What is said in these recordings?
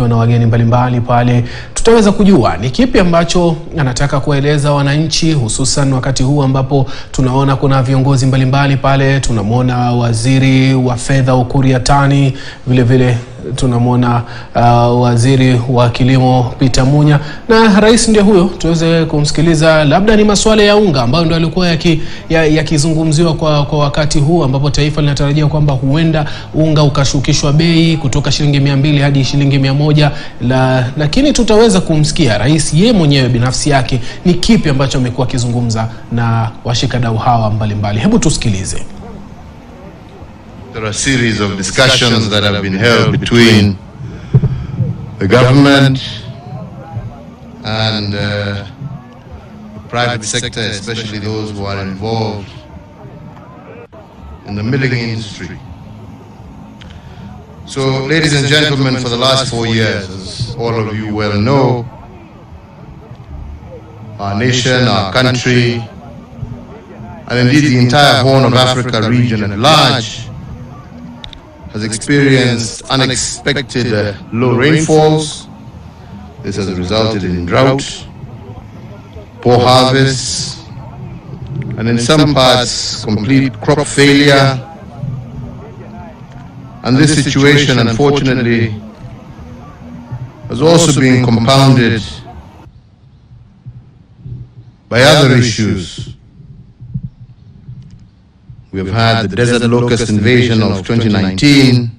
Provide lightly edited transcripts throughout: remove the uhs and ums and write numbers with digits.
akiwa na wageni mbalimbali pale. Tutaweza kujua ni kipi ambacho anataka kueleza wananchi, hususan wakati huu ambapo tunaona kuna viongozi mbalimbali pale. Tunamwona waziri wa fedha Uhuru Kenyatta, vile vile tunamwona waziri wa kilimo Peter Munya, na rais ndio huyo. Tuweze kumsikiliza, labda ni masuala ya unga ambayo ndio alikuwa yakizungumziwa kwa wakati huu ambapo taifa linatarajia kwamba huenda unga ukashukishwa bei kutoka shilingi 200 hadi shilingi 100. Lakini tutaweza kumsikia rais yeye mwenyewe binafsi yake ni kipi ambacho amekuwa akizungumza na washikadau hawa mbalimbali. Hebu tusikilize. There are a series of discussions that have been held between the government and the private sector, especially those who are involved in the milling industry. So, ladies and gentlemen, for the last 4 years, as all of you well know, our nation, our country, and indeed the entire Horn of Africa region at large has experienced unexpected low rainfalls. This has resulted in drought, poor harvests, and in some parts complete crop failure. And this situation, unfortunately, has also been compounded by other issues. We have had the desert locust invasion of 2019,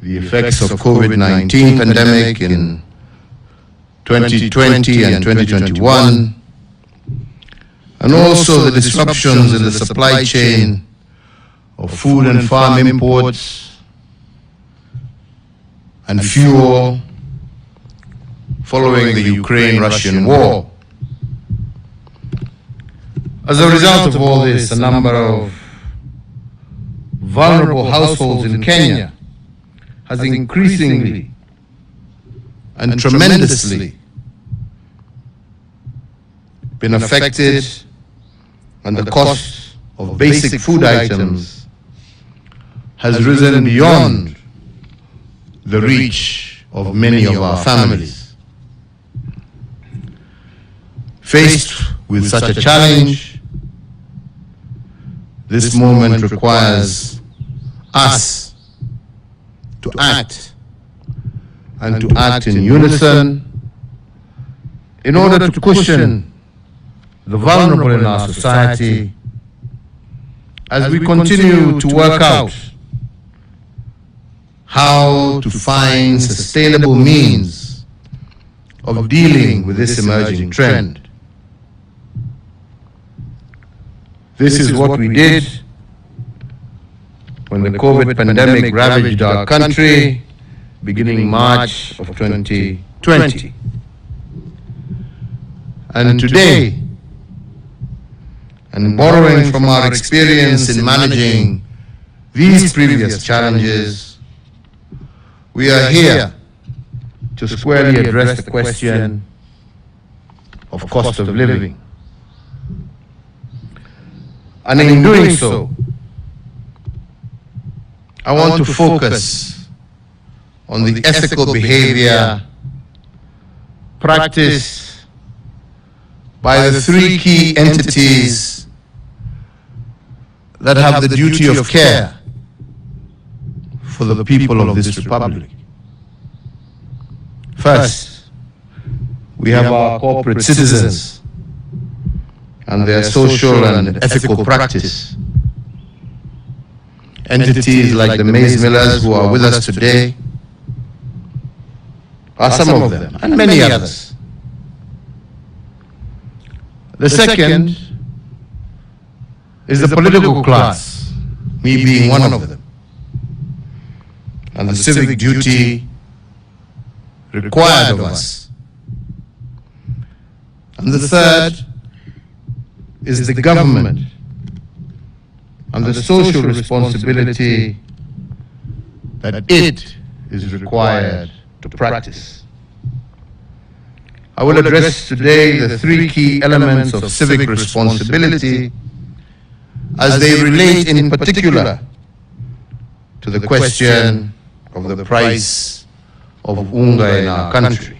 the effects of COVID-19 pandemic in 2020 and 2021, and also the disruptions in the supply chain of food and farm imports and fuel following the Ukraine-Russian war. As a result of all this, a number of vulnerable households in Kenya has increasingly and tremendously been affected, and the cost of basic food items has risen beyond the reach of many of our families. Faced with such a challenge, this moment requires us to act, and to act in unison in order to cushion the vulnerable in our society as we continue to work out how to find sustainable means of dealing with this emerging trend. This is what we did when the COVID pandemic ravaged our country beginning March of 2020. And today, and borrowing from our experience in managing these previous challenges, we are here to squarely address the question of cost of living. And in doing so, I want to focus on the ethical behavior practiced by the three key entities that have the duty of care for the people of this republic. First, we have our corporate citizens and their social and ethical practice. Entities like the maize millers who are with us today are some of them, and many others. The second is the political class, me being one of them, and the civic duty required of us. And the third is the government and the social responsibility that it is required to practice. I will address today the three key elements of civic responsibility as they relate in particular to the question of the price of Unga in our country.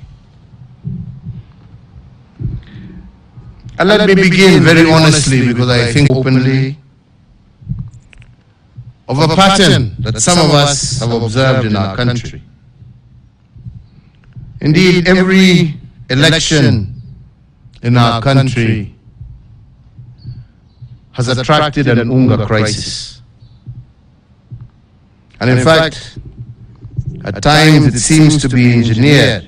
And let me begin very honestly, because I think openly, of a pattern that some of us have observed in our country. Indeed, every election in our country has attracted an Unga crisis. And in fact, at times it seems to be engineered.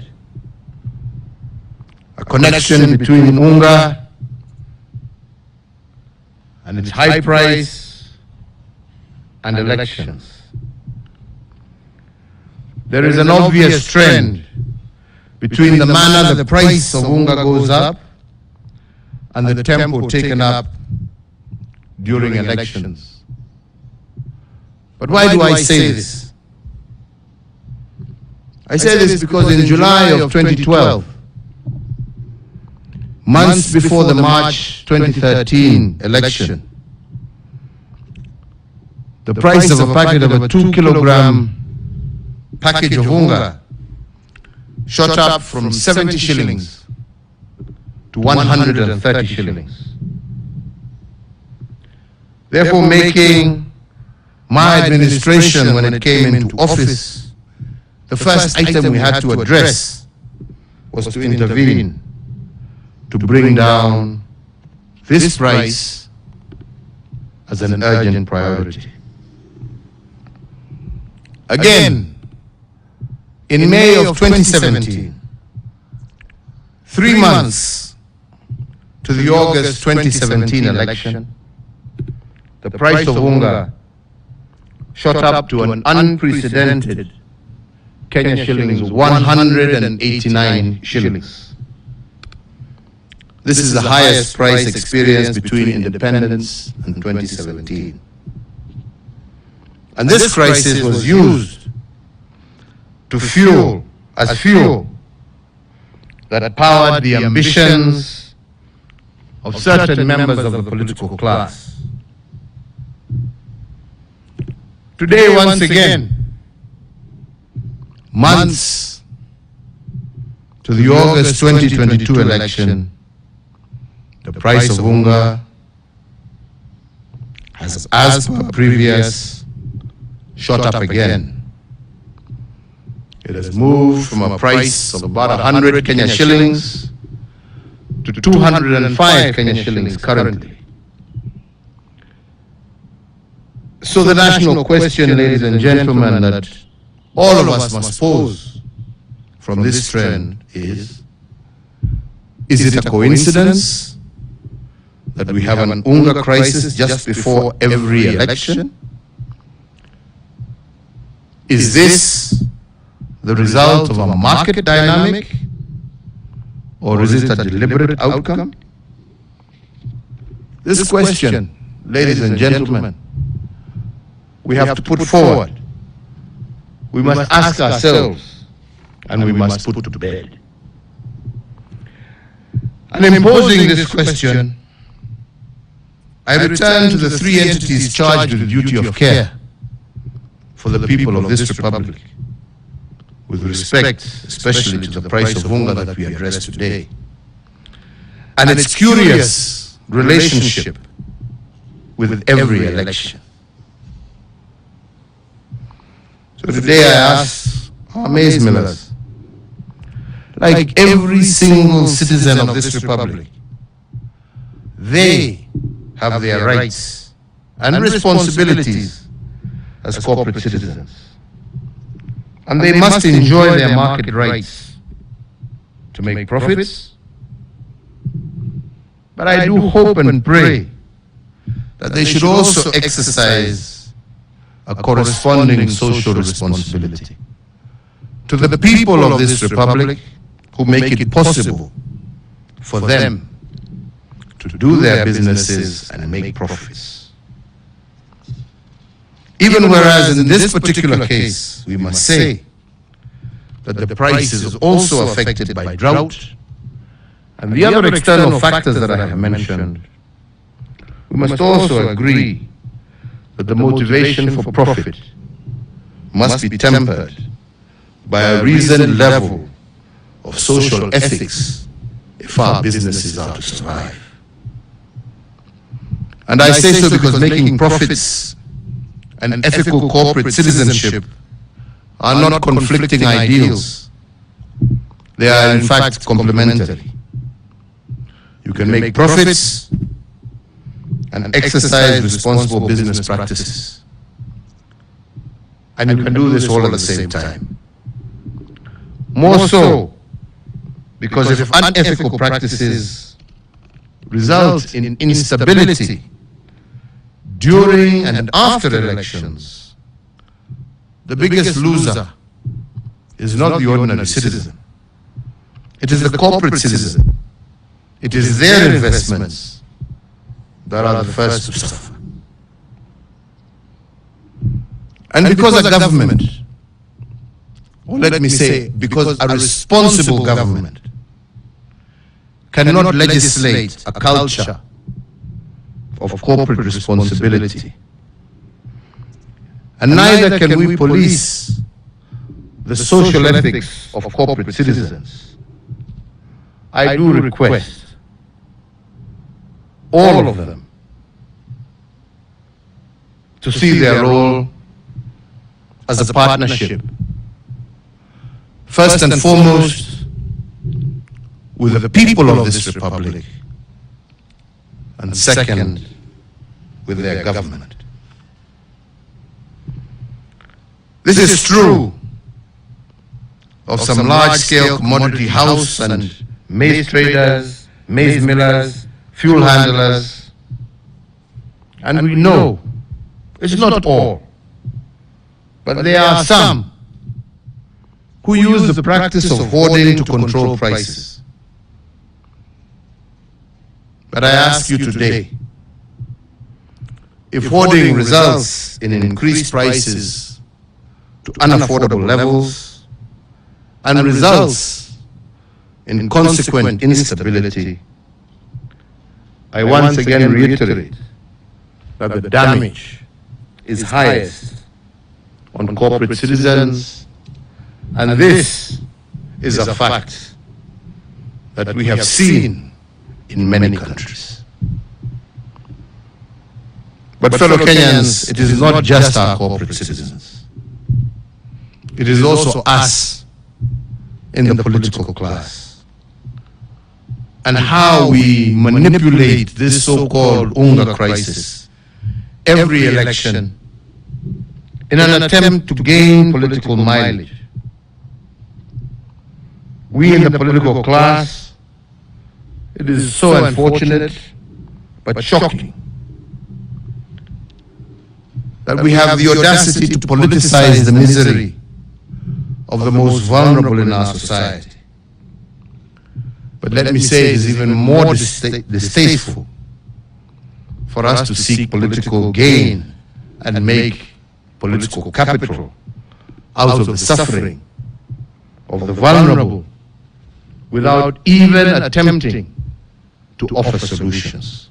A connection between Unga and its high price and elections. There is an obvious trend between the manner the price of Unga goes up and the tempo taken up during elections. But why do I say this? I say this because in July of 2012, months before the March 2013 election, the price of a packet of a 2-kilogram package of Unga shot up from 70 shillings to 130 shillings. Therefore, making my administration, when it came into office, the first item we had to address was to intervene to bring down this price as an urgent priority. Again, in May of 2017, 3 months to the August 2017 election, the price of Unga shot up to an unprecedented Kenya shillings, 189 shillings. This is the highest price experienced between independence and 2017. And this crisis was used to fuel that powered the ambitions of certain members of the political class. Today, once again, months to the August 2022 election, the price of Unga has, as per previous, shot up again. It has moved from a price of about 100 Kenya shillings to 205 Kenya shillings currently. So the national question, ladies and gentlemen, that all of us must pose from this trend is it a coincidence that we have an Unga crisis just before every election? Is this the result of a market dynamic, or is it a deliberate outcome? This question, ladies and gentlemen, we have to put forward. We must ask ourselves, and we must put to bed. And in posing this question, I return to the 3 entities charged with the duty of care for the people of this republic, with respect especially to the price of Unga that we address today, and its curious relationship with every election. So today I ask our maize millers, like every single citizen of this republic, they have their rights and responsibilities as corporate citizens. And they must enjoy their market rights to make profits. But I do hope and pray that they should also exercise a corresponding social responsibility to the people of this republic who make it possible for them to do their businesses and make profits. Even whereas in this particular case, we must say that the price is also affected by drought and the other external factors that I have mentioned, we must also agree that the motivation for profit must be tempered by a reasoned level of social ethics if our businesses are to survive. And I say so because making profits and ethical corporate citizenship are not conflicting ideals. They are in fact complementary. You can make profits and exercise responsible business practices. And you can do this all at the same time. More so, because if unethical practices result in instability during and after elections, the biggest loser is not the ordinary citizen. It is the corporate citizen. It is their investments that are the first to suffer. And because a government, or let me say, because a responsible government cannot legislate a culture of corporate responsibility, and neither can we police the social ethics of corporate citizens, I do request all of them to see their role as a partnership, first and foremost with the people of this republic, and second with their government. This is true of some large-scale commodity house and maize traders, maize millers, fuel handlers, and we know it's not all, but there are some who use the practice of hoarding to control prices. But I ask you today, if hoarding results in increased prices to unaffordable levels and results in consequent instability, I once again reiterate that the damage is highest on corporate citizens, and this is a fact that we have seen in many countries. But fellow Kenyans, it is not just our corporate citizens. It is also us in the political class, and how we manipulate this so-called Unga crisis every election in an attempt to gain political mileage. We in the political class, it is so unfortunate but shocking that we have the audacity to politicize the misery of the most vulnerable in our society. But let me say it is even more distasteful for us to seek political gain and make political capital out of the suffering of the vulnerable without even attempting to offer solutions.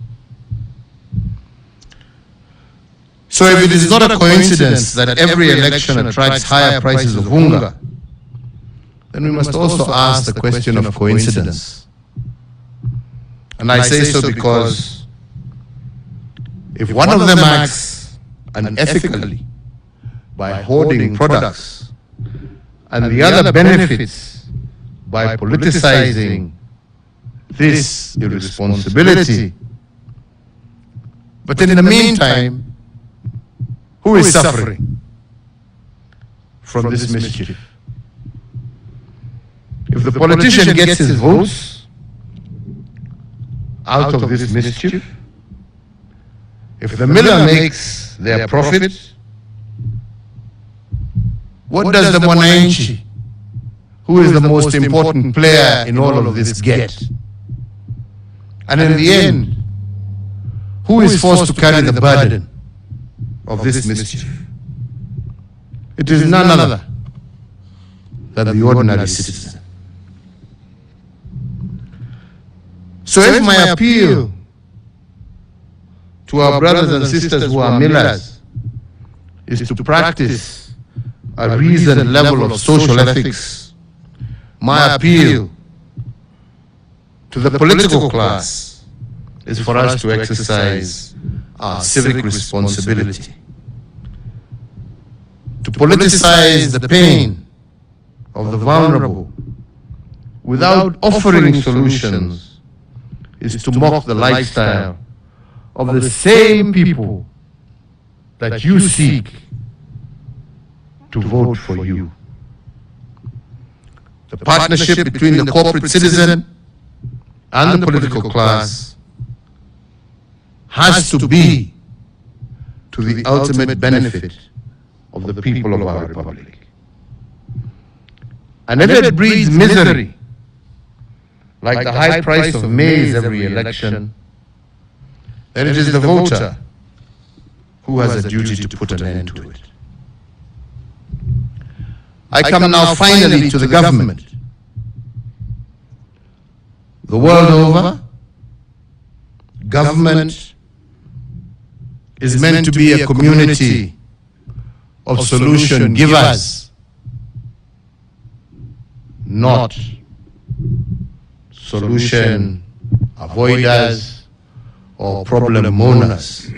So if it is not a coincidence that every election attracts higher prices of Unga, then we must also ask the question of coincidence. And I say so because if one of them acts unethically by hoarding products and the other benefits by politicizing this irresponsibility, but in the meantime, who is suffering from this mischief? If the politician gets his votes out of this mischief, if the miller makes their profit, what does the mwananchi, who is the most important player in all of this, get? And in the end, who is forced to carry the burden of this mischief? It is none other than the ordinary citizen. So if my appeal to our brothers and sisters who are millers is to practice a reasoned level of social ethics, my appeal to the political class is for us to exercise our civic responsibility. To politicize the pain of the vulnerable without offering solutions is to mock the lifestyle of the same people that you seek to vote for you. The partnership between the corporate citizen and the political class has to be to the ultimate benefit of the people of our republic. And if it breeds misery, like the high price of maize every election, then it is the voter who has a duty to put an end to it. I come now finally to the government. The world over, government is meant to be a community of solution givers, not solution avoiders or problem moaners.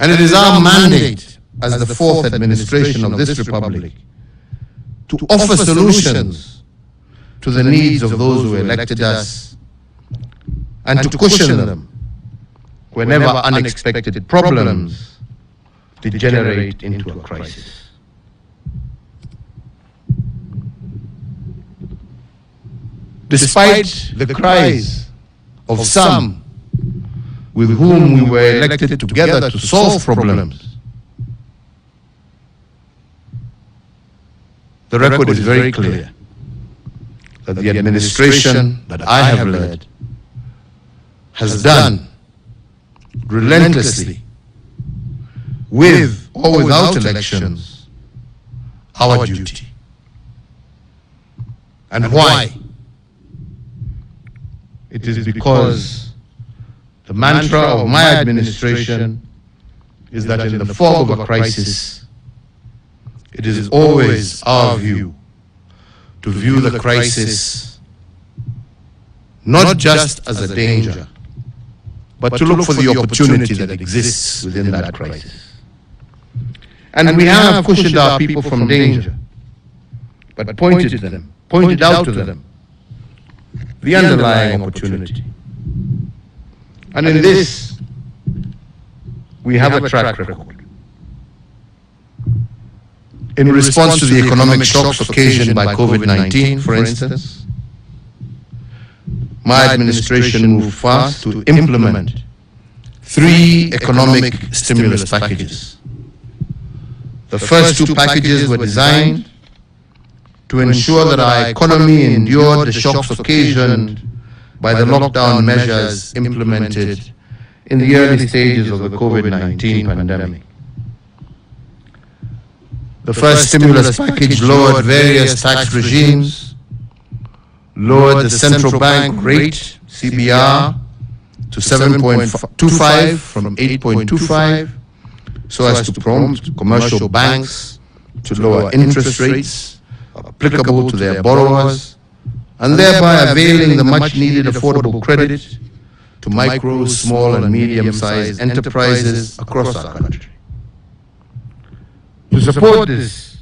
And it is our mandate as the fourth administration of this republic to offer solutions to the needs of those who elected us and to cushion them whenever unexpected problems degenerate into a crisis. Despite the cries of some with whom we were elected together to solve problems, the record is very clear that the administration that I have led has done relentlessly, with or without elections, our duty. And why? It is because the mantra of my administration is that in the fog of a crisis, it is always our view to view the crisis not just as a danger, but to look for the opportunity that exists within that crisis. And we have cushioned our people from danger, but pointed out to them the underlying opportunity. And in this, we have a track record. In response to the economic shocks occasioned by COVID-19, for instance, my administration moved fast to implement 3 economic stimulus packages. The first 2 packages were designed to ensure that our economy endured the shocks occasioned by the lockdown measures implemented in the early stages of the COVID-19 pandemic. The first stimulus package lowered various tax regimes, lowered the central bank rate, CBR, to 7.25 from 8.25, so as to prompt commercial banks to lower interest rates applicable to their borrowers, and thereby availing the much-needed affordable credit to micro, small, and medium-sized enterprises across our country. To support this,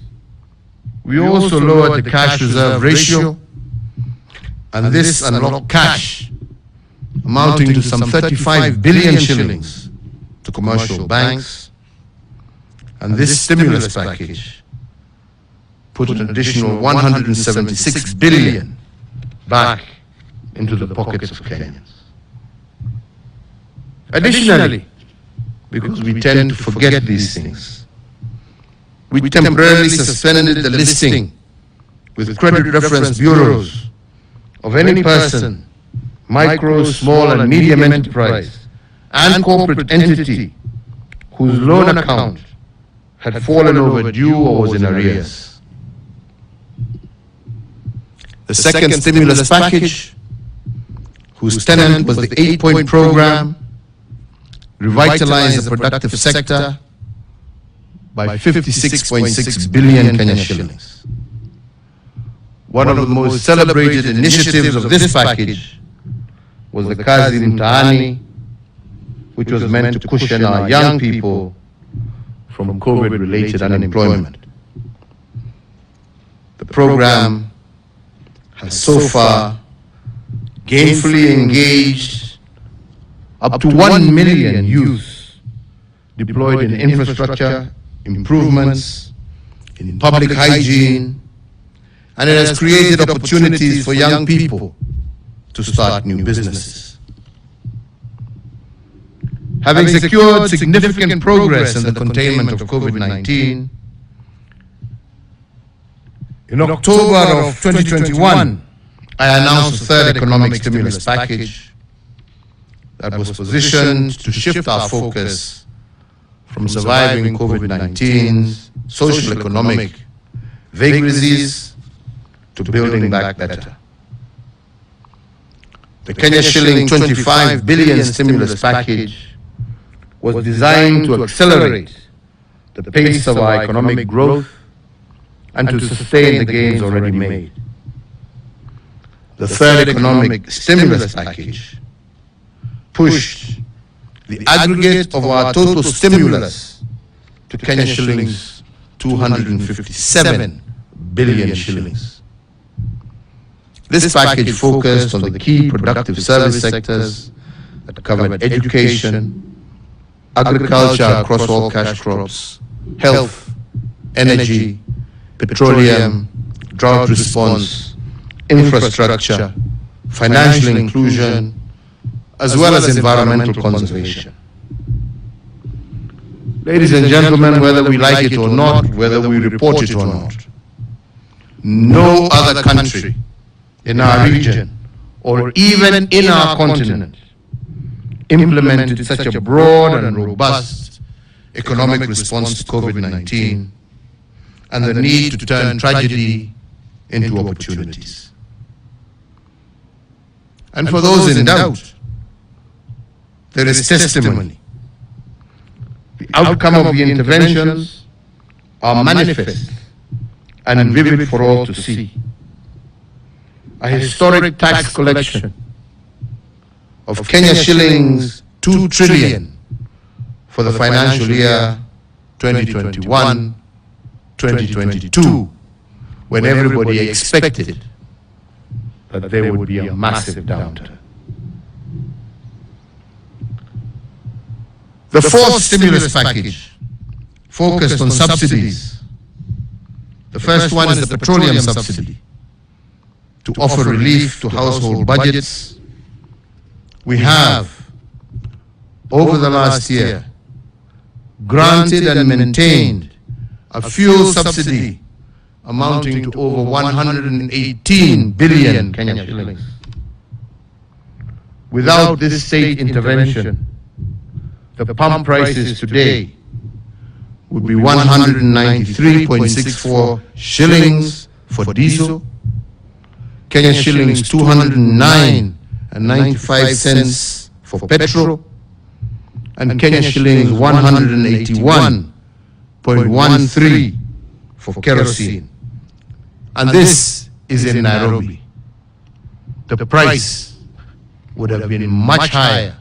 we also lowered the cash reserve ratio, and this unlocked cash amounting to some 35 billion shillings to commercial banks, and this stimulus package put an additional 176 billion back into the pockets of Kenyans. Additionally, because we tend to forget these things, we temporarily suspended the listing with credit reference bureaus of any person, micro, small, and medium enterprise, and corporate entity whose loan account had fallen overdue or was in arrears. The second stimulus package, whose tenet was the 8-point program, revitalized the productive sector, by 56.6 billion Kenya shillings. One of the most celebrated initiatives of this package was the Kazi Mtaani, which was meant to cushion our young people from COVID-related unemployment. The program has so far gainfully engaged up to 1 million youth, deployed in infrastructure improvements, in public hygiene, and it has created opportunities for young people to start new businesses. Having secured significant progress in the containment of COVID-19, in October of 2021, I announced the third economic stimulus package that was positioned to shift our focus from surviving COVID-19's social economic vagaries to building back better. The Kenya shilling 25 billion stimulus package was designed to accelerate the pace of our economic growth and to sustain the gains already made. The third economic stimulus package pushed the aggregate of our total stimulus to Kenya shillings 257 billion shillings. This package focused on the key productive service sectors that covered education, agriculture across all cash crops, health, energy, petroleum, drought response, infrastructure, financial inclusion, as well as environmental conservation. Ladies and gentlemen, whether we like it or not, whether we report it or not, no other country in our region or even in our continent implemented such a broad and robust economic response to COVID-19 and the need to turn tragedy into opportunities. And for those in doubt, there is testimony. The outcome of the interventions are manifest and vivid for all to see. A historic tax collection of Kenya shillings 2 trillion for the financial year 2021-2022, when everybody expected that there would be a massive downturn. The fourth stimulus package focused on subsidies. The first one is the petroleum subsidy, to offer relief to household budgets. We have, over the last year, granted and maintained a fuel subsidy amounting to over 118 billion Kenya shillings. Without this state intervention, the pump prices today would be 193.64 shillings for diesel, Kenya shillings 209.95 cents for petrol, and Kenya shillings 181.13 for kerosene. And this is in Nairobi. The price would have been much higher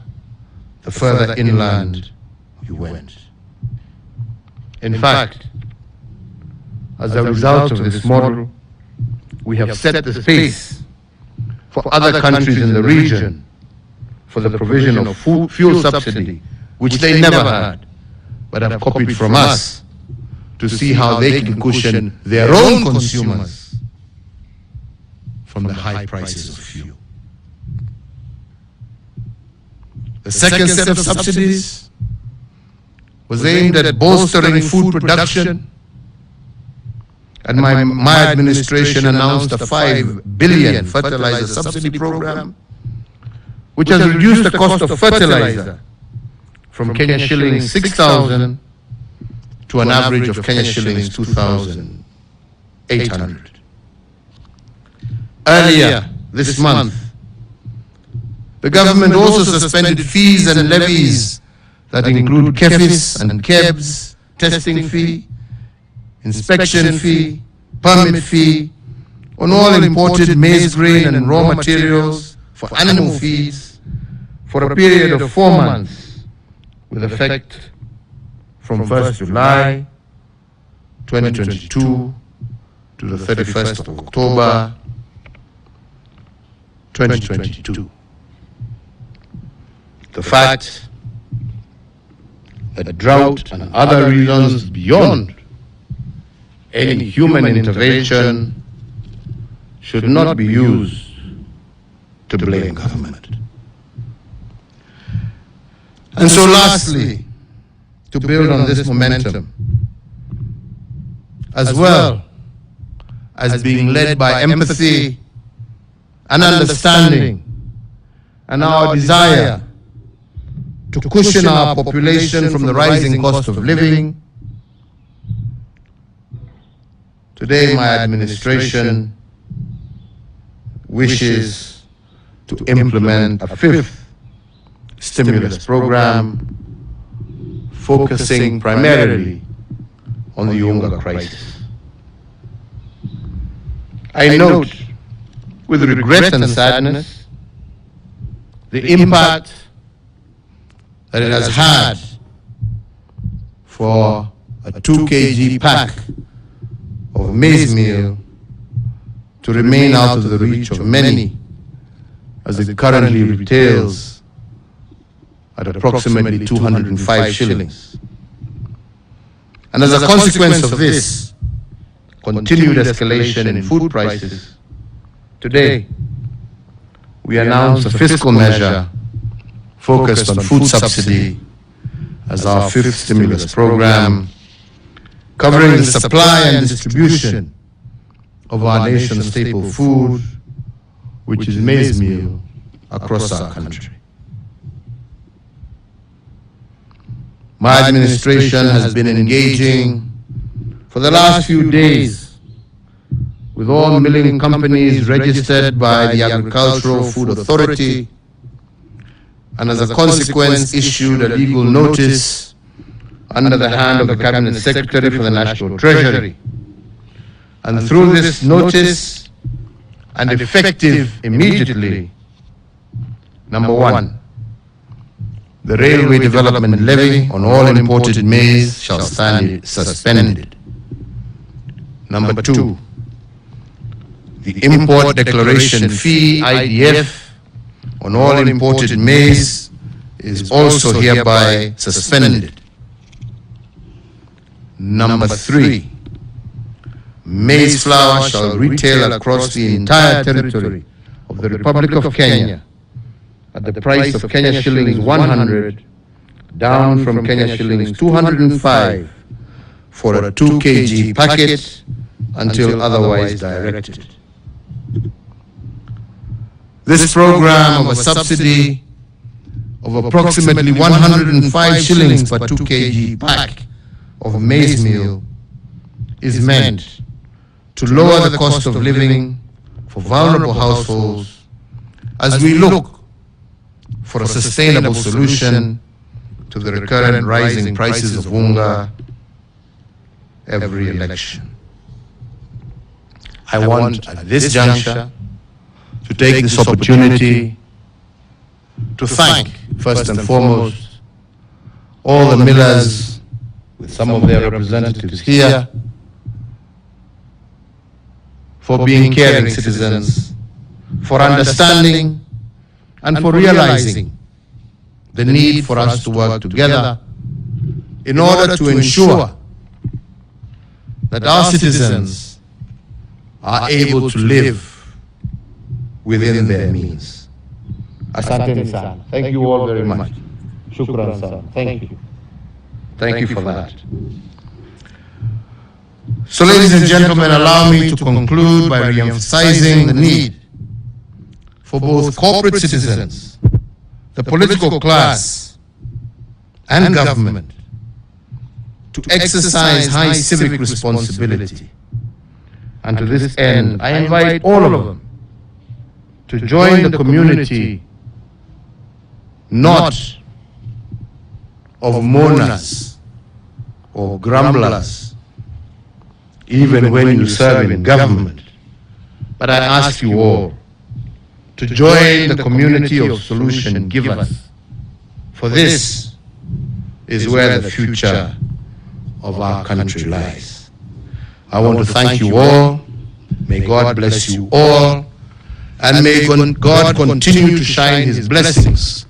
the further inland you went. In fact, as a result of this model, we have set the pace for other countries in the region for the provision of fuel subsidy, which they never had, but have copied from us, to see how they can cushion their own consumers from the high prices of fuel. The second set of subsidies was aimed at bolstering food production, and my administration announced a 5 billion fertilizer subsidy program, which has reduced the cost of fertilizer from Kenya shillings 6,000 to an average of Kenya shillings 2,800. Earlier this month, the government also suspended fees and levies that include KEFIS and KEBS testing fee, inspection fee, permit fee on all imported maize grain and raw materials for animal feeds for a period of 4 months with effect from 1st July 2022 to the 31st of October 2022. The fact that drought and other reasons beyond any human intervention should not be used to blame government. And so lastly, to build on this momentum, as well as being led by empathy and understanding and our desire to cushion our population from the rising cost of living, today my administration wishes to implement a 5th stimulus program focusing primarily on the Unga crisis. I note with regret and sadness the impact that it has had for a 2 kg pack of maize meal to remain out of the reach of many, as it currently retails at approximately 205 shillings. And as a consequence of this continued escalation in food prices, today we announce a fiscal measure focused on food subsidy as our 5th stimulus program, covering the supply and distribution of our nation's staple food, which is maize meal, across our country. My administration has been engaging for the last few days with all milling companies registered by the Agricultural Food Authority, and as a consequence issued a legal notice under the hand of the Cabinet Secretary for the National Treasury. And through this notice, and effective immediately, number 1, the railway development levy on all imported maize shall stand suspended. Number 2, the import declaration fee, IDF, on all imported maize is also hereby suspended. Number 3, maize flour shall retail across the entire territory of the Republic of Kenya at the price of Kenya shillings 100, down from Kenya shillings 205 for a 2 kg packet until otherwise directed. This program of a subsidy of approximately 105 shillings per 2 kg pack of maize meal is meant to lower the cost of living for vulnerable households as we look for a sustainable solution to the recurrent rising prices of Unga every election. I want at this juncture to take this opportunity to thank, first and foremost, all the millers, with some of their representatives here, for being caring citizens, for understanding and for realizing the need for us to work together in order to ensure that our citizens are able to live within their means. Asante sana. Thank you all very much. Shukran sana. Thank you. Thank you for that. So, ladies and gentlemen, allow me to conclude by re-emphasizing the need for both corporate citizens, the political class, and government to exercise high civic responsibility. And to this end, I invite all of them to join the community, not of mourners or grumblers, even when you serve in government. But I ask you all to join the community of solution givers, for this is where the future of our country lies. I want to thank you all. May God bless you all, and may God continue to shine His blessings